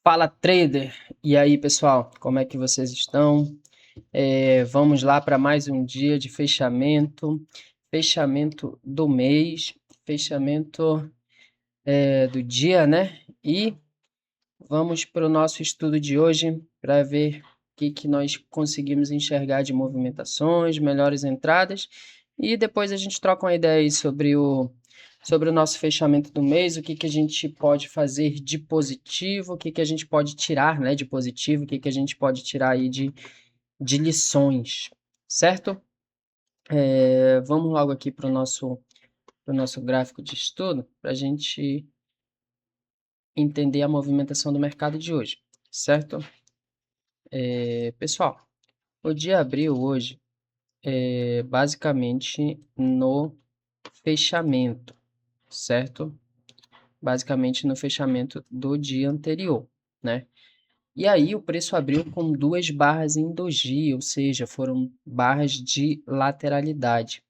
Fala, trader! E aí, pessoal, como é que vocês estão? Vamos lá para mais um dia de fechamento do mês, fechamento do dia, né? E vamos para o nosso estudo de hoje para ver o que nós conseguimos enxergar de movimentações, melhores entradas, e depois a gente troca uma ideia aí sobre o nosso fechamento do mês, o que a gente pode fazer de positivo, o que a gente pode tirar, né, de positivo, o que a gente pode tirar aí de lições, certo? Vamos logo aqui para o nosso gráfico de estudo, para a gente entender a movimentação do mercado de hoje, certo? Pessoal, o dia abriu hoje basicamente no fechamento, certo? Basicamente no fechamento do dia anterior, né? E aí o preço abriu com duas barras em doji, ou seja, foram barras de lateralidade.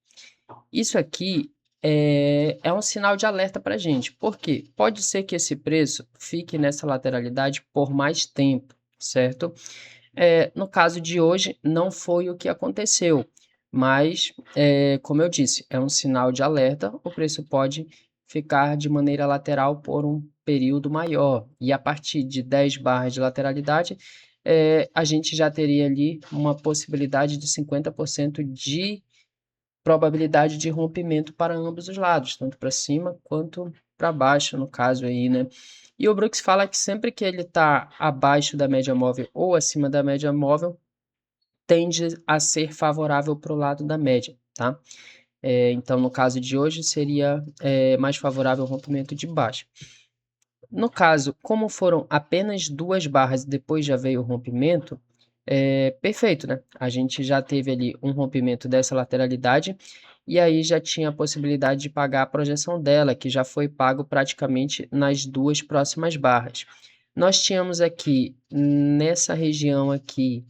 Isso aqui é um sinal de alerta para a gente. Por quê? Pode ser que esse preço fique nessa lateralidade por mais tempo, certo? No caso de hoje, não foi o que aconteceu, mas, como eu disse, é um sinal de alerta, o preço pode ficar de maneira lateral por um período maior, e a partir de 10 barras de lateralidade, a gente já teria ali uma possibilidade de 50% de probabilidade de rompimento para ambos os lados, tanto para cima quanto para baixo, no caso aí, né? E o Brooks fala que sempre que ele está abaixo da média móvel ou acima da média móvel, tende a ser favorável para o lado da média, tá? Então, no caso de hoje, seria mais favorável ao rompimento de baixo. No caso, como foram apenas duas barras e depois já veio o rompimento, perfeito, né? A gente já teve ali um rompimento dessa lateralidade e aí já tinha a possibilidade de pagar a projeção dela, que já foi pago praticamente nas duas próximas barras. Nós tínhamos aqui, nessa região aqui,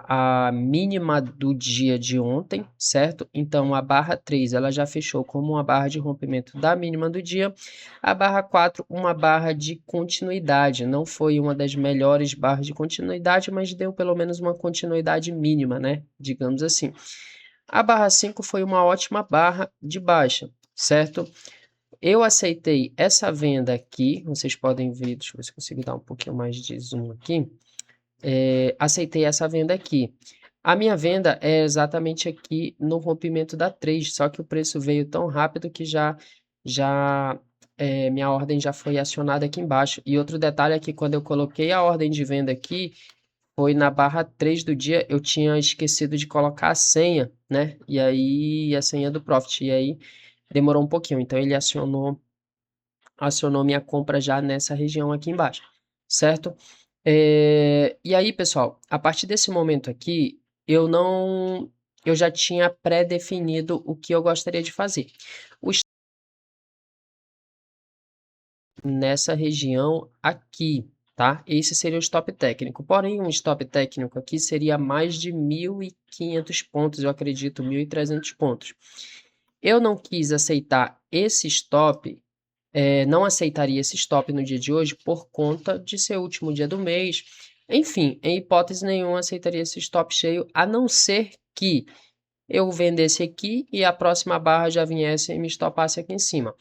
a mínima do dia de ontem, certo? Então, a barra 3 ela já fechou como uma barra de rompimento da mínima do dia. A barra 4, uma barra de continuidade. Não foi uma das melhores barras de continuidade, mas deu pelo menos uma continuidade mínima, né? Digamos assim. A barra 5 foi uma ótima barra de baixa, certo? Eu aceitei essa venda aqui, vocês podem ver, deixa eu ver se eu consigo dar um pouquinho mais de zoom aqui. Aceitei essa venda aqui. A minha venda é exatamente aqui no rompimento da 3, só que o preço veio tão rápido que minha ordem já foi acionada aqui embaixo. E outro detalhe é que quando eu coloquei a ordem de venda aqui, foi na barra 3 do dia, eu tinha esquecido de colocar a senha, né? E aí, a senha do Profit. E aí, demorou um pouquinho. Então, ele acionou minha compra já nessa região aqui embaixo, certo? E aí, pessoal, a partir desse momento aqui, eu já tinha pré-definido o que eu gostaria de fazer. Nessa região aqui, tá? Esse seria o stop técnico. Porém, um stop técnico aqui seria mais de 1.500 pontos, eu acredito, 1.300 pontos. Eu não quis aceitar esse stop, não aceitaria esse stop no dia de hoje por conta de ser o último dia do mês. Enfim, em hipótese nenhuma aceitaria esse stop cheio, a não ser que eu vendesse aqui e a próxima barra já viesse e me estopasse aqui em cima.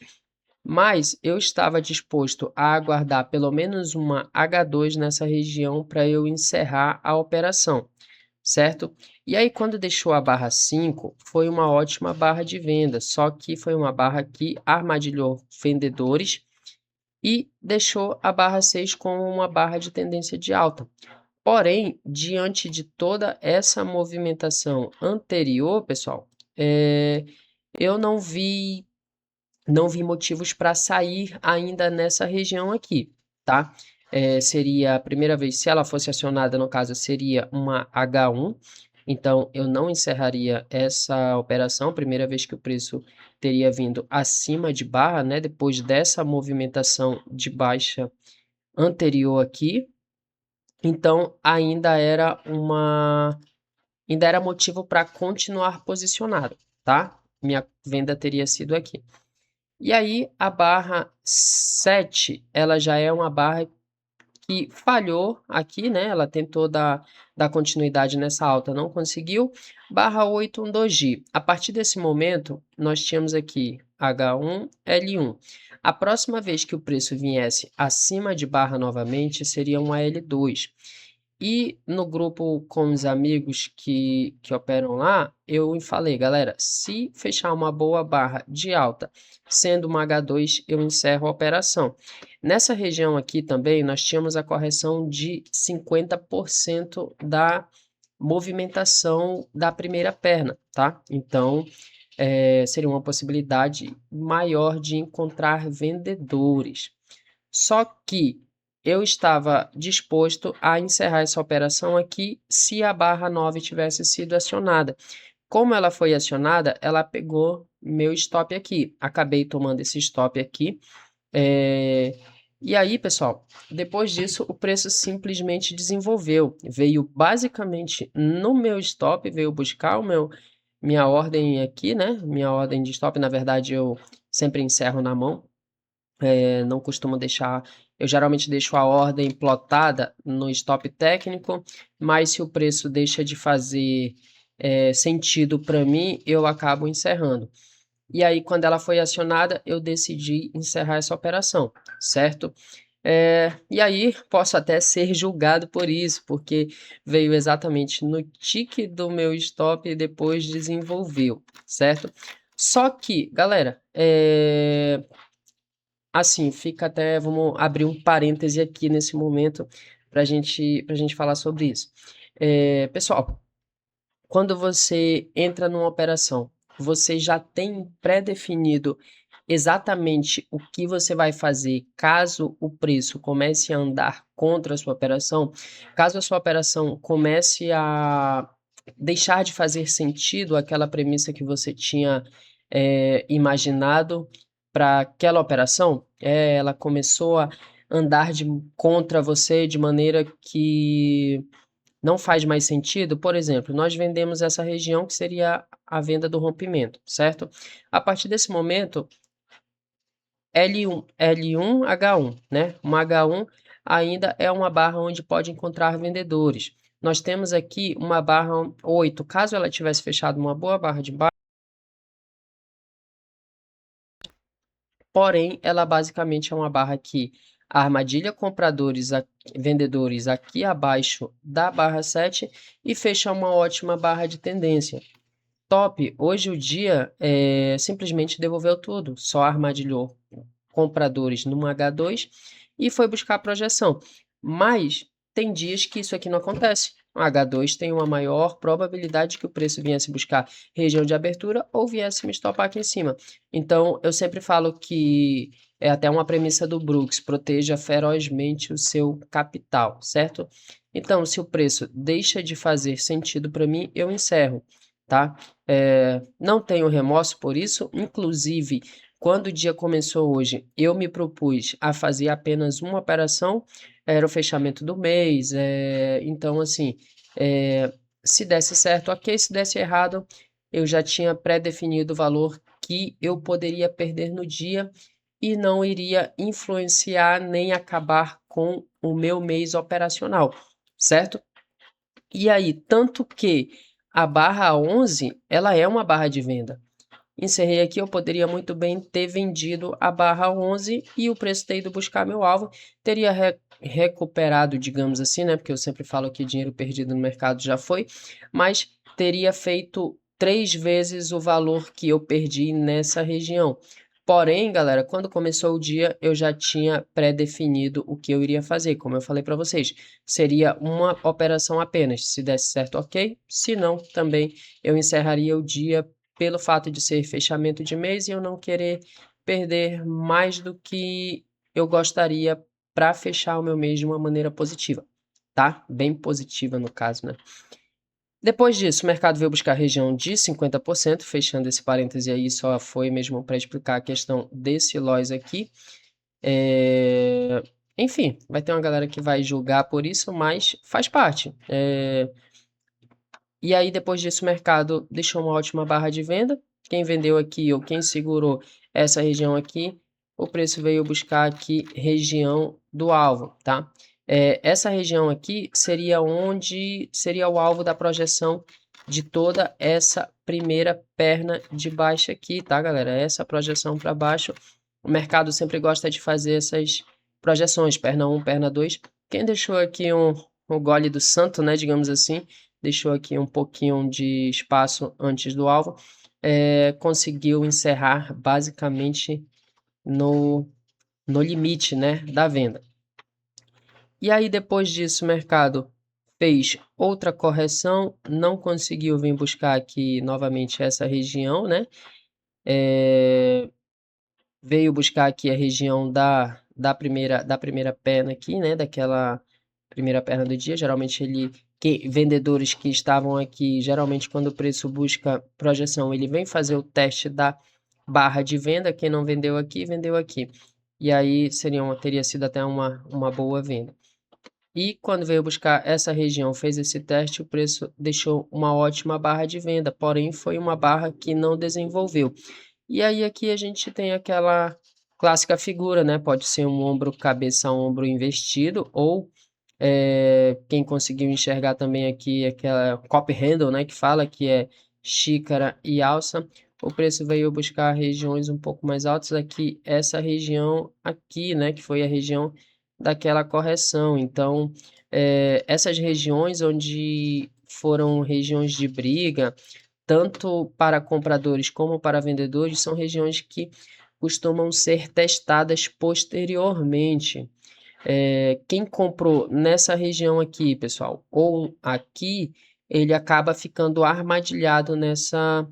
Mas eu estava disposto a aguardar pelo menos uma H2 nessa região para eu encerrar a operação, certo? E aí, quando deixou a barra 5, foi uma ótima barra de venda, só que foi uma barra que armadilhou vendedores e deixou a barra 6 como uma barra de tendência de alta. Porém, diante de toda essa movimentação anterior, pessoal, eu não vi motivos para sair ainda nessa região aqui, tá? Seria a primeira vez, se ela fosse acionada, no caso, seria uma H1, então eu não encerraria essa operação, primeira vez que o preço teria vindo acima de barra, né? Depois dessa movimentação de baixa anterior aqui, então ainda era motivo para continuar posicionado, tá? Minha venda teria sido aqui. E aí, a barra 7, ela já é uma barra que falhou aqui, né? Ela tentou dar continuidade nessa alta, não conseguiu. Barra 812G. A partir desse momento, nós tínhamos aqui H1, L1. A próxima vez que o preço viesse acima de barra novamente, seria um L2. E no grupo com os amigos que operam lá, eu falei, galera, se fechar uma boa barra de alta, sendo uma H2, eu encerro a operação. Nessa região aqui também, nós tínhamos a correção de 50% da movimentação da primeira perna, tá? Então, seria uma possibilidade maior de encontrar vendedores. Só que eu estava disposto a encerrar essa operação aqui se a barra 9 tivesse sido acionada. Como ela foi acionada, ela pegou meu stop aqui. Acabei tomando esse stop aqui. E aí, pessoal, depois disso, o preço simplesmente desenvolveu. Veio basicamente no meu stop, veio buscar minha ordem aqui, né? Minha ordem de stop, na verdade, eu sempre encerro na mão. Não costumo deixar. Eu geralmente deixo a ordem plotada no stop técnico, mas se o preço deixa de fazer sentido para mim, eu acabo encerrando. E aí, quando ela foi acionada, eu decidi encerrar essa operação, certo? E aí, posso até ser julgado por isso, porque veio exatamente no tique do meu stop e depois desenvolveu, certo? Só que, galera, assim, fica até. Vamos abrir um parêntese aqui nesse momento para a gente falar sobre isso. Pessoal, quando você entra numa operação, você já tem pré-definido exatamente o que você vai fazer caso o preço comece a andar contra a sua operação, caso a sua operação comece a deixar de fazer sentido aquela premissa que você tinha imaginado para aquela operação, ela começou a andar contra você de maneira que não faz mais sentido. Por exemplo, nós vendemos essa região que seria a venda do rompimento, certo? A partir desse momento, L1, L1, H1, né? Uma H1 ainda é uma barra onde pode encontrar vendedores. Nós temos aqui uma barra 8. Caso ela tivesse fechado uma boa barra de baixo, porém, ela basicamente é uma barra que a armadilha compradores, vendedores aqui abaixo da barra 7 e fecha uma ótima barra de tendência. Top, hoje o dia simplesmente devolveu tudo, só armadilhou compradores numa H2 e foi buscar a projeção. Mas tem dias que isso aqui não acontece. O H2 tem uma maior probabilidade que o preço viesse buscar região de abertura ou viesse me estopar aqui em cima. Então, eu sempre falo que é até uma premissa do Brooks, proteja ferozmente o seu capital, certo? Então, se o preço deixa de fazer sentido para mim, eu encerro, tá? Não tenho remorso por isso, inclusive quando o dia começou hoje, eu me propus a fazer apenas uma operação, era o fechamento do mês, então assim, se desse certo, ok, se desse errado, eu já tinha pré-definido o valor que eu poderia perder no dia e não iria influenciar nem acabar com o meu mês operacional, certo? E aí, tanto que a barra 11, ela é uma barra de venda. Encerrei aqui, eu poderia muito bem ter vendido a barra 11 e o preço ter ido buscar meu alvo, teria recuperado, digamos assim, né? Porque eu sempre falo que dinheiro perdido no mercado já foi, mas teria feito 3 vezes o valor que eu perdi nessa região. Porém, galera, quando começou o dia, eu já tinha pré-definido o que eu iria fazer, como eu falei para vocês. Seria uma operação apenas. Se desse certo, ok. Se não, também eu encerraria o dia pelo fato de ser fechamento de mês e eu não querer perder mais do que eu gostaria para fechar o meu mês de uma maneira positiva, tá? Bem positiva no caso, né? Depois disso, o mercado veio buscar a região de 50%, fechando esse parêntese aí, só foi mesmo para explicar a questão desse loss aqui. Enfim, vai ter uma galera que vai julgar por isso, mas faz parte. E aí, depois disso, o mercado deixou uma ótima barra de venda. Quem vendeu aqui ou quem segurou essa região aqui, o preço veio buscar aqui região do alvo, tá? Essa região aqui seria onde seria o alvo da projeção de toda essa primeira perna de baixo aqui, tá, galera? Essa projeção para baixo, o mercado sempre gosta de fazer essas projeções, perna 1, perna 2. Quem deixou aqui um gole do santo, né, digamos assim, deixou aqui um pouquinho de espaço antes do alvo, conseguiu encerrar basicamente no limite, né, da venda. E aí, depois disso, o mercado fez outra correção, não conseguiu vir buscar aqui novamente essa região, né? Veio buscar aqui a região da primeira perna aqui, né? Daquela primeira perna do dia. Geralmente vendedores que estavam aqui, geralmente quando o preço busca projeção, ele vem fazer o teste da barra de venda. Quem não vendeu aqui, vendeu aqui. E aí teria sido até uma boa venda. E quando veio buscar essa região, fez esse teste, o preço deixou uma ótima barra de venda, porém foi uma barra que não desenvolveu. E aí aqui a gente tem aquela clássica figura, né? Pode ser um ombro, cabeça, ombro investido, ou quem conseguiu enxergar também aqui aquela cup handle, né? Que fala que é xícara e alça. O preço veio buscar regiões um pouco mais altas aqui, essa região aqui, né? Que foi a região daquela correção. Então, essas regiões onde foram regiões de briga, tanto para compradores como para vendedores, são regiões que costumam ser testadas posteriormente. Quem comprou nessa região aqui, pessoal, ou aqui, ele acaba ficando armadilhado nessa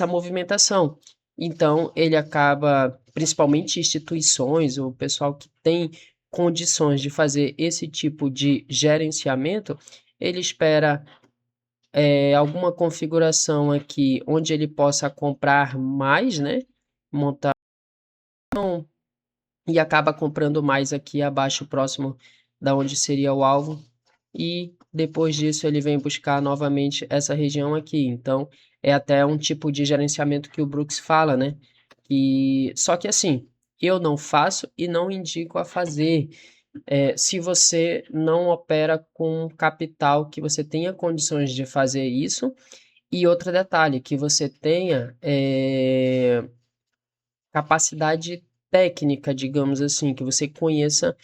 movimentação. Então, ele acaba, principalmente instituições, o pessoal que tem condições de fazer esse tipo de gerenciamento, ele espera alguma configuração aqui onde ele possa comprar mais, né? Montar e acaba comprando mais aqui abaixo, próximo da onde seria o alvo. E depois disso ele vem buscar novamente essa região aqui. Então, é até um tipo de gerenciamento que o Brooks fala, né? Só que assim, eu não faço e não indico a fazer. Se você não opera com capital, que você tenha condições de fazer isso. E outro detalhe, que você tenha capacidade técnica, digamos assim, que você conheça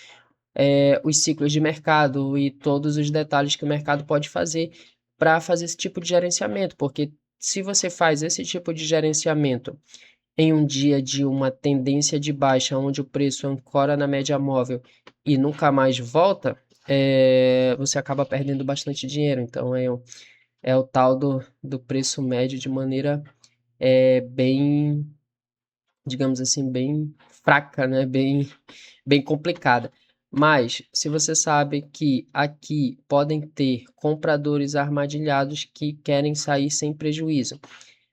os ciclos de mercado e todos os detalhes que o mercado pode fazer para fazer esse tipo de gerenciamento, porque se você faz esse tipo de gerenciamento em um dia de uma tendência de baixa, onde o preço ancora na média móvel e nunca mais volta, você acaba perdendo bastante dinheiro. Então é o tal do preço médio de maneira bem, digamos assim, bem fraca, né? Bem complicada. Mas, se você sabe que aqui podem ter compradores armadilhados que querem sair sem prejuízo.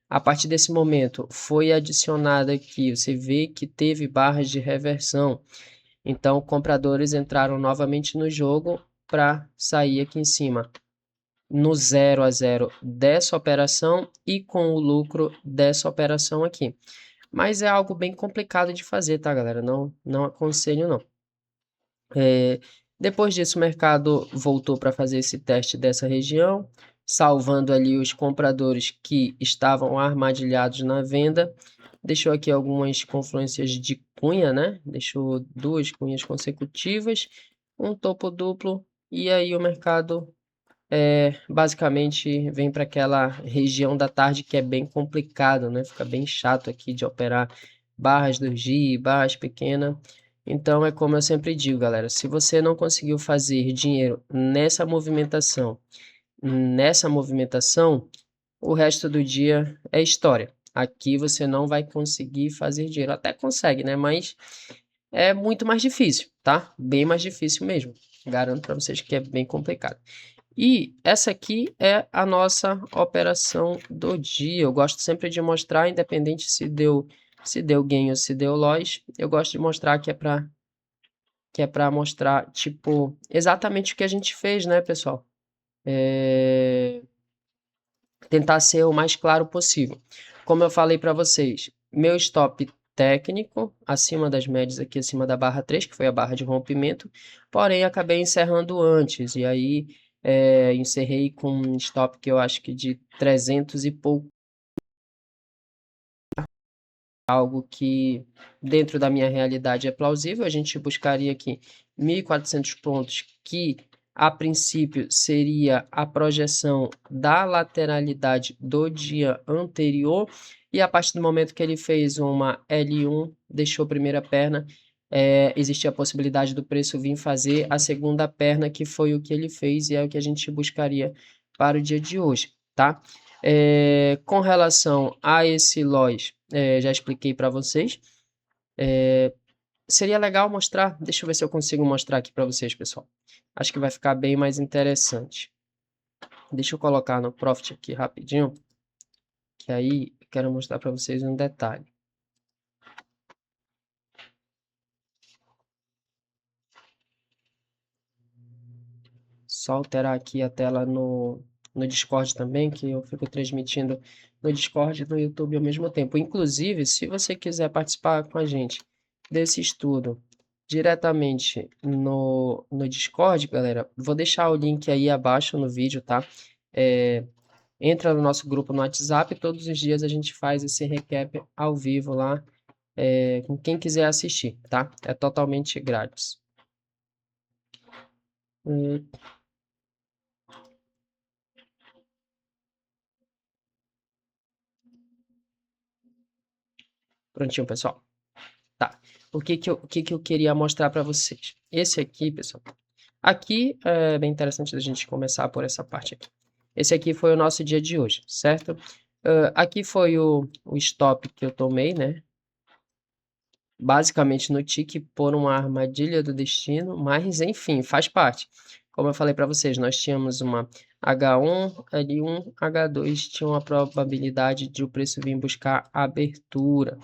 A partir desse momento, foi adicionada aqui, você vê que teve barras de reversão. Então, compradores entraram novamente no jogo para sair aqui em cima, no 0 a 0 dessa operação e com o lucro dessa operação aqui. Mas é algo bem complicado de fazer, tá, galera? Não aconselho, não. Depois disso, o mercado voltou para fazer esse teste dessa região, salvando ali os compradores que estavam armadilhados na venda. Deixou aqui algumas confluências de cunha, né? Deixou 2 cunhas consecutivas, um topo duplo, e aí o mercado basicamente vem para aquela região da tarde que é bem complicado, né? Fica bem chato aqui de operar barras doji, barras pequenas. Então é como eu sempre digo, galera, se você não conseguiu fazer dinheiro nessa movimentação, o resto do dia é história. Aqui você não vai conseguir fazer dinheiro. Até consegue, né? Mas é muito mais difícil, tá? Bem mais difícil mesmo. Garanto para vocês que é bem complicado. E essa aqui é a nossa operação do dia. Eu gosto sempre de mostrar, independente se deu gain ou se deu loss, eu gosto de mostrar que é para mostrar, tipo, exatamente o que a gente fez, né, pessoal? Tentar ser o mais claro possível. Como eu falei para vocês, meu stop técnico, acima das médias aqui, acima da barra 3, que foi a barra de rompimento, porém acabei encerrando antes, e aí encerrei com um stop que eu acho que de 300 e pouco, algo que dentro da minha realidade é plausível. A gente buscaria aqui 1.400 pontos, que a princípio seria a projeção da lateralidade do dia anterior, e a partir do momento que ele fez uma L1, deixou a primeira perna, existia a possibilidade do preço vir fazer a segunda perna, que foi o que ele fez e é o que a gente buscaria para o dia de hoje, tá? Com relação a esse loss, já expliquei para vocês. Seria legal mostrar, deixa eu ver se eu consigo mostrar aqui para vocês, pessoal. Acho que vai ficar bem mais interessante. Deixa eu colocar no Profit aqui rapidinho, que aí eu quero mostrar para vocês um detalhe. Só alterar aqui a tela no Discord também, que eu fico transmitindo no Discord e no YouTube ao mesmo tempo. Inclusive, se você quiser participar com a gente desse estudo diretamente no Discord, galera, vou deixar o link aí abaixo no vídeo, tá? Entra no nosso grupo no WhatsApp, todos os dias a gente faz esse recap ao vivo lá, com quem quiser assistir, tá? É totalmente grátis. Prontinho, pessoal. Tá. O que que eu queria mostrar para vocês? Esse aqui, pessoal. Aqui é bem interessante a gente começar por essa parte aqui. Esse aqui foi o nosso dia de hoje, certo? Aqui foi o stop que eu tomei, né? Basicamente no tique por uma armadilha do destino, mas enfim, faz parte. Como eu falei para vocês, nós tínhamos uma H1, L1, H2, tinha uma probabilidade de o preço vir buscar abertura.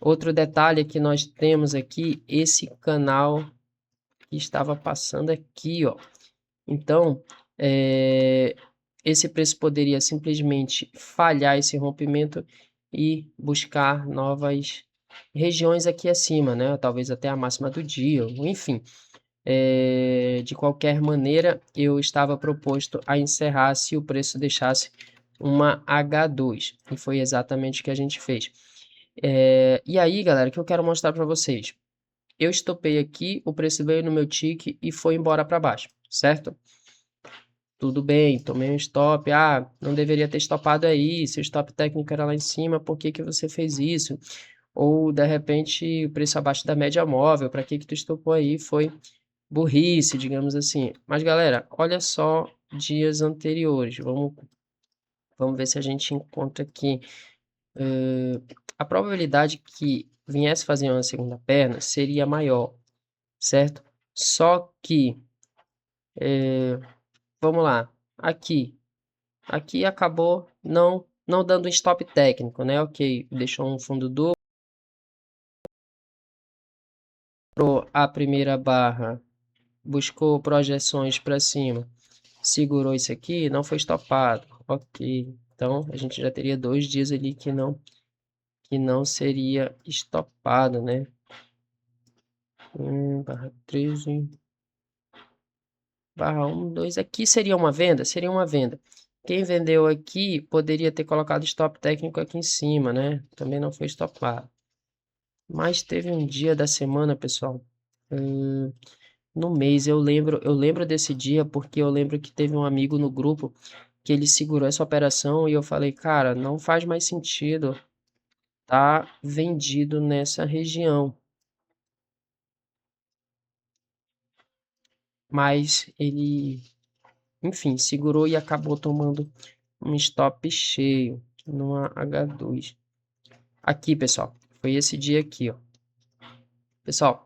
Outro detalhe que nós temos aqui, esse canal que estava passando aqui, ó. Então, esse preço poderia simplesmente falhar esse rompimento e buscar novas regiões aqui acima, né? Talvez até a máxima do dia, enfim. De qualquer maneira, eu estava proposto a encerrar se o preço deixasse uma H2, e foi exatamente o que a gente fez. E aí, galera, o que eu quero mostrar para vocês? Eu estopei aqui, o preço veio no meu tique e foi embora para baixo, certo? Tudo bem, tomei um stop. Ah, não deveria ter stopado aí. Se o stop técnico era lá em cima, por que que você fez isso? Ou, de repente, o preço abaixo da média móvel, para que que tu estopou aí? Foi burrice, digamos assim. Mas, galera, olha só dias anteriores. Vamos ver se a gente encontra aqui. A probabilidade que viesse fazer uma segunda perna seria maior, certo? Só que, vamos lá, aqui acabou não dando um stop técnico, né? Ok, deixou um fundo duplo, a primeira barra, buscou projeções para cima, segurou isso aqui, não foi stopado, ok. Então, a gente já teria 2 dias ali que não seria estopado, né? Barra 13, barra 1, 2, aqui seria uma venda? Seria uma venda. Quem vendeu aqui poderia ter colocado stop técnico aqui em cima, né? Também não foi stopado. Mas teve um dia da semana, pessoal, no mês, eu lembro desse dia porque eu lembro que teve um amigo no grupo que ele segurou essa operação e eu falei, cara, não faz mais sentido tá vendido nessa região. Mas ele, enfim, segurou e acabou tomando um stop cheio numa H2. Aqui, pessoal, foi esse dia aqui, ó. Pessoal,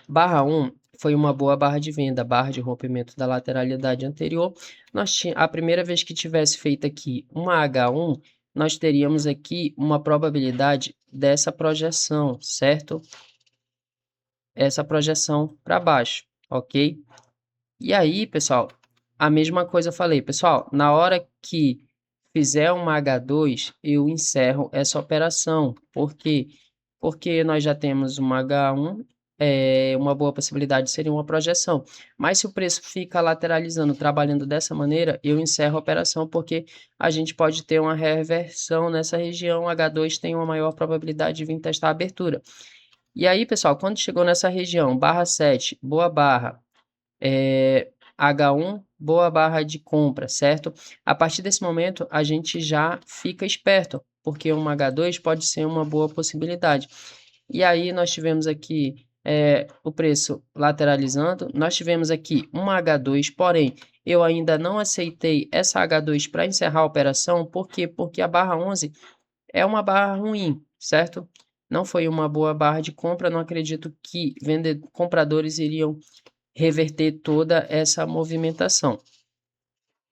barra 1 foi uma boa barra de venda, barra de rompimento da lateralidade anterior. A primeira vez que tivesse feito aqui uma H1, nós teríamos aqui uma probabilidade dessa projeção, certo? Essa projeção para baixo, ok? E aí, pessoal, a mesma coisa eu falei, pessoal, na hora que fizer uma H2, eu encerro essa operação, porque porque nós já temos uma H1, uma boa possibilidade seria uma projeção. Mas se o preço fica lateralizando, trabalhando dessa maneira, eu encerro a operação, porque a gente pode ter uma reversão nessa região. H2 tem uma maior probabilidade de vir testar a abertura. E aí, pessoal, quando chegou nessa região, barra 7, boa barra, H1, boa barra de compra, certo? A partir desse momento, a gente já fica esperto, porque uma H2 pode ser uma boa possibilidade. E aí, nós tivemos aqui o preço lateralizando, nós tivemos aqui uma H2, porém, eu ainda não aceitei essa H2 para encerrar a operação, por quê? Porque a barra 11 é uma barra ruim, certo? Não foi uma boa barra de compra, não acredito que compradores iriam reverter toda essa movimentação.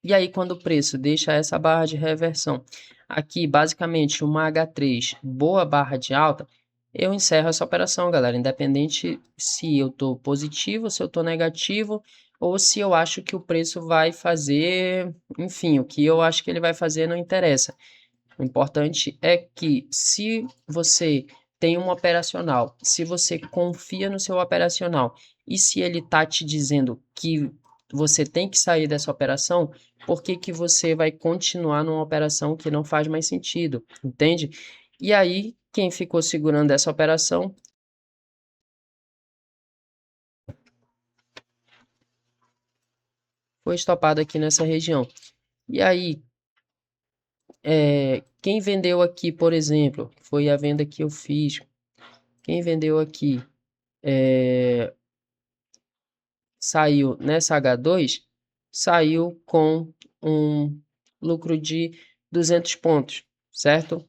E aí, quando o preço deixa essa barra de reversão, aqui basicamente uma H3, boa barra de alta, eu encerro essa operação, galera, independente se eu estou positivo, se eu estou negativo, ou se eu acho que o preço vai fazer, enfim, o que eu acho que ele vai fazer não interessa. O importante é que, se você tem um operacional, se você confia no seu operacional e se ele está te dizendo que você tem que sair dessa operação, por que que você vai continuar numa operação que não faz mais sentido, entende? E aí, quem ficou segurando essa operação foi estopado aqui nessa região. E aí, quem vendeu aqui, por exemplo, foi a venda que eu fiz. Quem vendeu aqui saiu nessa H2, saiu com um lucro de 200 pontos, certo?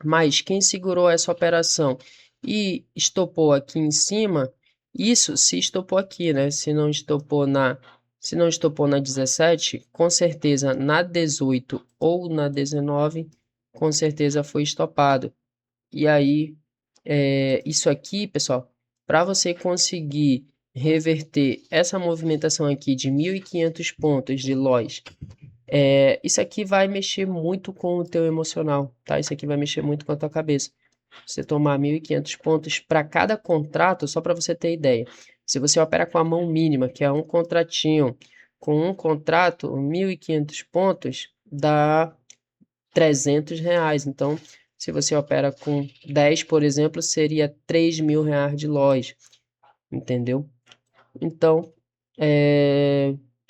Mas quem segurou essa operação e estopou aqui em cima, isso se estopou aqui, né? Se não estopou na 17, com certeza na 18 ou na 19, com certeza foi estopado. E aí, isso aqui, pessoal, para você conseguir reverter essa movimentação aqui de 1.500 pontos de loss, isso aqui vai mexer muito com o teu emocional, tá? Isso aqui vai mexer muito com a tua cabeça. Você tomar 1.500 pontos para cada contrato, só para você ter ideia. Se você opera com a mão mínima, que é um contratinho, com um contrato, 1.500 pontos dá R$ 300. Então, se você opera com 10, por exemplo, seria R$ 3.000 de loja, entendeu? Então,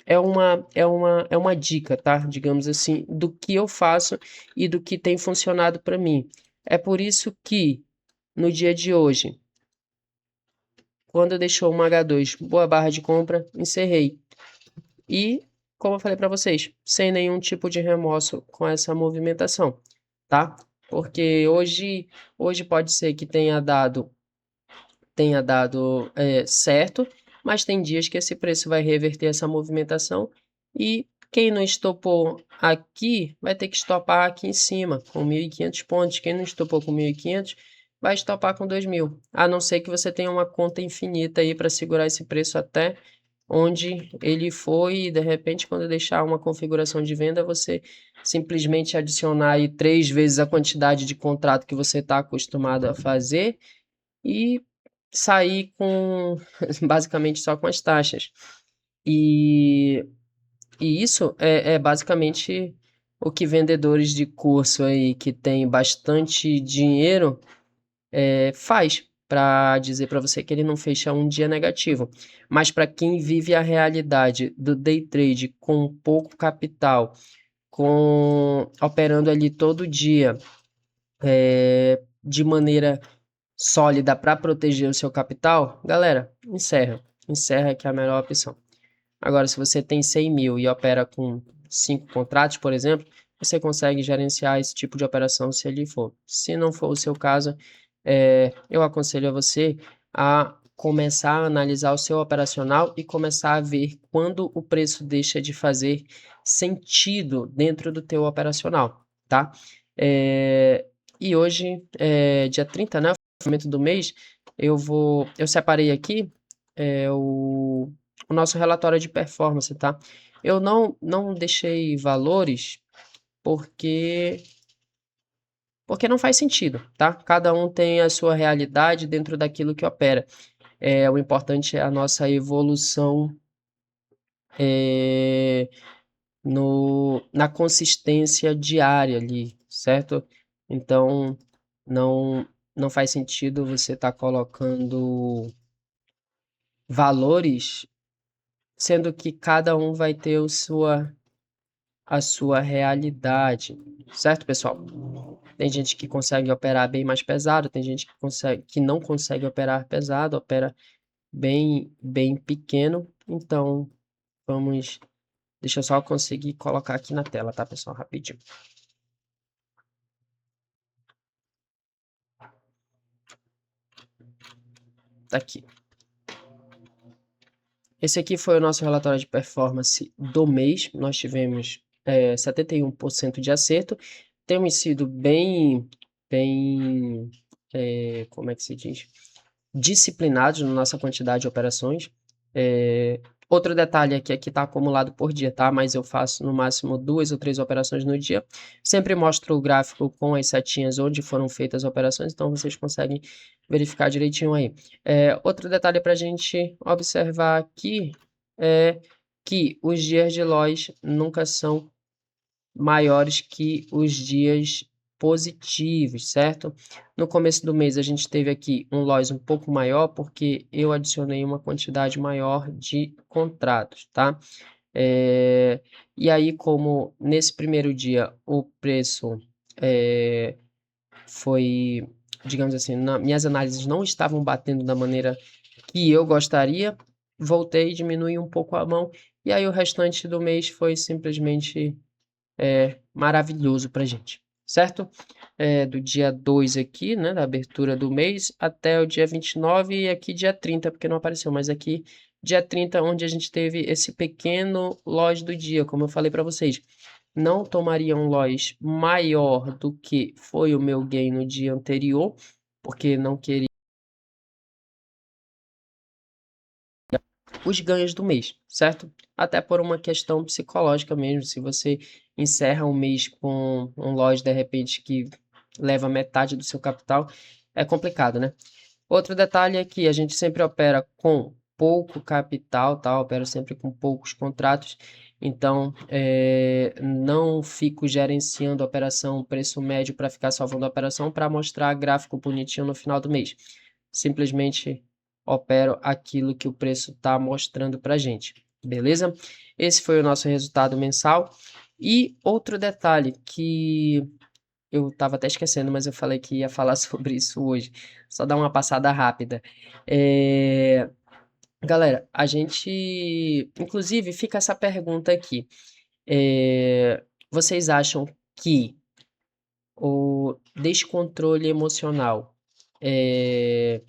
é uma dica, tá? Digamos assim, do que eu faço e do que tem funcionado para mim. É por isso que, no dia de hoje, quando deixou uma H2, boa barra de compra, encerrei. E, como eu falei para vocês, sem nenhum tipo de remorso com essa movimentação, tá? Porque hoje pode ser que tenha dado certo, mas tem dias que esse preço vai reverter essa movimentação e quem não estopou aqui vai ter que estopar aqui em cima com 1.500 pontos. Quem não estopou com 1.500 vai estopar com 2.000, a não ser que você tenha uma conta infinita aí para segurar esse preço até onde ele foi e de repente, quando deixar uma configuração de venda, você simplesmente adicionar aí 3 vezes a quantidade de contrato que você está acostumado a fazer e sair com basicamente só com as taxas. E, e isso é basicamente o que vendedores de curso aí que tem bastante dinheiro faz para dizer para você que ele não fecha um dia negativo. Mas para quem vive a realidade do day trade com pouco capital, operando ali todo dia de maneira sólida para proteger o seu capital, galera, encerra. Encerra que é a melhor opção. Agora, se você tem 100 mil e opera com 5 contratos, por exemplo, você consegue gerenciar esse tipo de operação se ele for. Se não for o seu caso, eu aconselho a você a começar a analisar o seu operacional e começar a ver quando o preço deixa de fazer sentido dentro do teu operacional, tá? E hoje, dia 30, né? Fechamento do mês, eu separei aqui o nosso relatório de performance, tá? Eu não deixei valores porque porque não faz sentido, tá? Cada um tem a sua realidade dentro daquilo que opera. O importante é a nossa evolução é, na consistência diária ali, certo? Então, não, não faz sentido você estar colocando valores, sendo que cada um vai ter a sua realidade, certo, pessoal? Tem gente que consegue operar bem mais pesado, tem gente que não consegue operar pesado, opera bem pequeno. Então, vamos. Deixa eu só conseguir colocar aqui na tela, tá, pessoal? Rapidinho. Tá aqui. Esse aqui foi o nosso relatório de performance do mês. Nós tivemos 71% de acerto. Temos sido bem, como é que se diz? Disciplinados na nossa quantidade de operações. Outro detalhe é que aqui está acumulado por dia, tá? Mas eu faço no máximo 2 ou 3 operações no dia. Sempre mostro o gráfico com as setinhas onde foram feitas as operações, então vocês conseguem verificar direitinho aí. Outro detalhe para a gente observar aqui é que os dias de loss nunca são maiores que os dias positivos, certo? No começo do mês a gente teve aqui um loss um pouco maior porque eu adicionei uma quantidade maior de contratos, tá? E aí, como nesse primeiro dia o preço foi, digamos assim, minhas análises não estavam batendo da maneira que eu gostaria, voltei, diminui um pouco a mão, e aí o restante do mês foi simplesmente maravilhoso para gente, certo? Do dia 2 aqui, né, da abertura do mês, até o dia 29 e aqui dia 30, porque não apareceu, mas aqui dia 30, onde a gente teve esse pequeno loss do dia, como eu falei para vocês. Não tomaria um loss maior do que foi o meu gain no dia anterior, porque não queria os ganhos do mês, certo? Até por uma questão psicológica mesmo, se você encerra um mês com um loss de repente que leva metade do seu capital, é complicado, né? Outro detalhe é que a gente sempre opera com pouco capital, tá? Opera sempre com poucos contratos, então não fico gerenciando a operação preço médio para ficar salvando a operação para mostrar gráfico bonitinho no final do mês. Simplesmente opero aquilo que o preço está mostrando para gente, beleza? Esse foi o nosso resultado mensal. E outro detalhe que eu estava até esquecendo, mas eu falei que ia falar sobre isso hoje. Só dar uma passada rápida. Galera, a gente. Inclusive, fica essa pergunta aqui. Vocês acham que o descontrole emocional é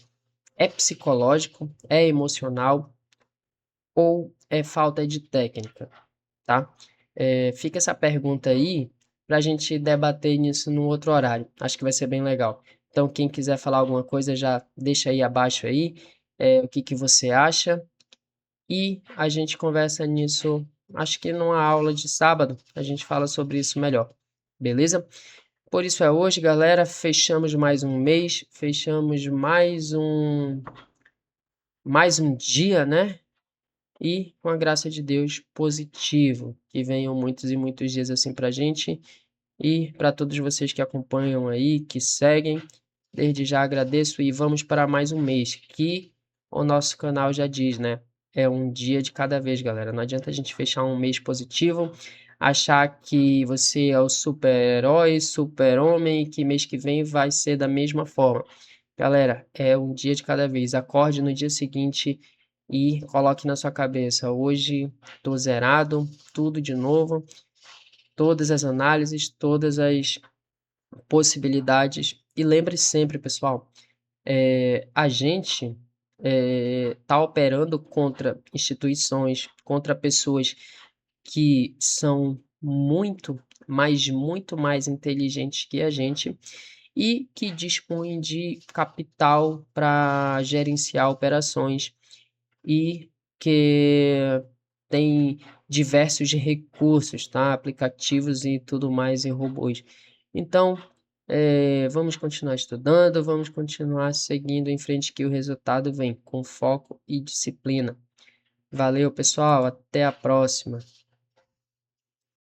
psicológico, é emocional ou é falta de técnica, tá? Fica essa pergunta aí para a gente debater nisso num outro horário. Acho que vai ser bem legal. Então, quem quiser falar alguma coisa, já deixa aí abaixo aí, o que que você acha. E a gente conversa nisso, acho que numa aula de sábado, a gente fala sobre isso melhor. Beleza? Por isso é hoje, galera. Fechamos mais um mês, fechamos mais um dia, né? E com a graça de Deus, positivo. Que venham muitos e muitos dias assim pra gente. E para todos vocês que acompanham aí, que seguem, desde já agradeço e vamos para mais um mês, que o nosso canal já diz, né? É um dia de cada vez, galera. Não adianta a gente fechar um mês positivo, achar que você é o super-herói, super-homem, e que mês que vem vai ser da mesma forma. Galera, é um dia de cada vez. Acorde no dia seguinte e coloque na sua cabeça: hoje tô zerado, tudo de novo, todas as análises, todas as possibilidades. E lembre sempre, pessoal, a gente está operando contra instituições, contra pessoas que são muito mais inteligentes que a gente e que dispõem de capital para gerenciar operações e que tem diversos recursos, tá? Aplicativos e tudo mais e robôs. Então, Vamos continuar estudando, vamos continuar seguindo em frente que o resultado vem com foco e disciplina. Valeu, pessoal, até a próxima.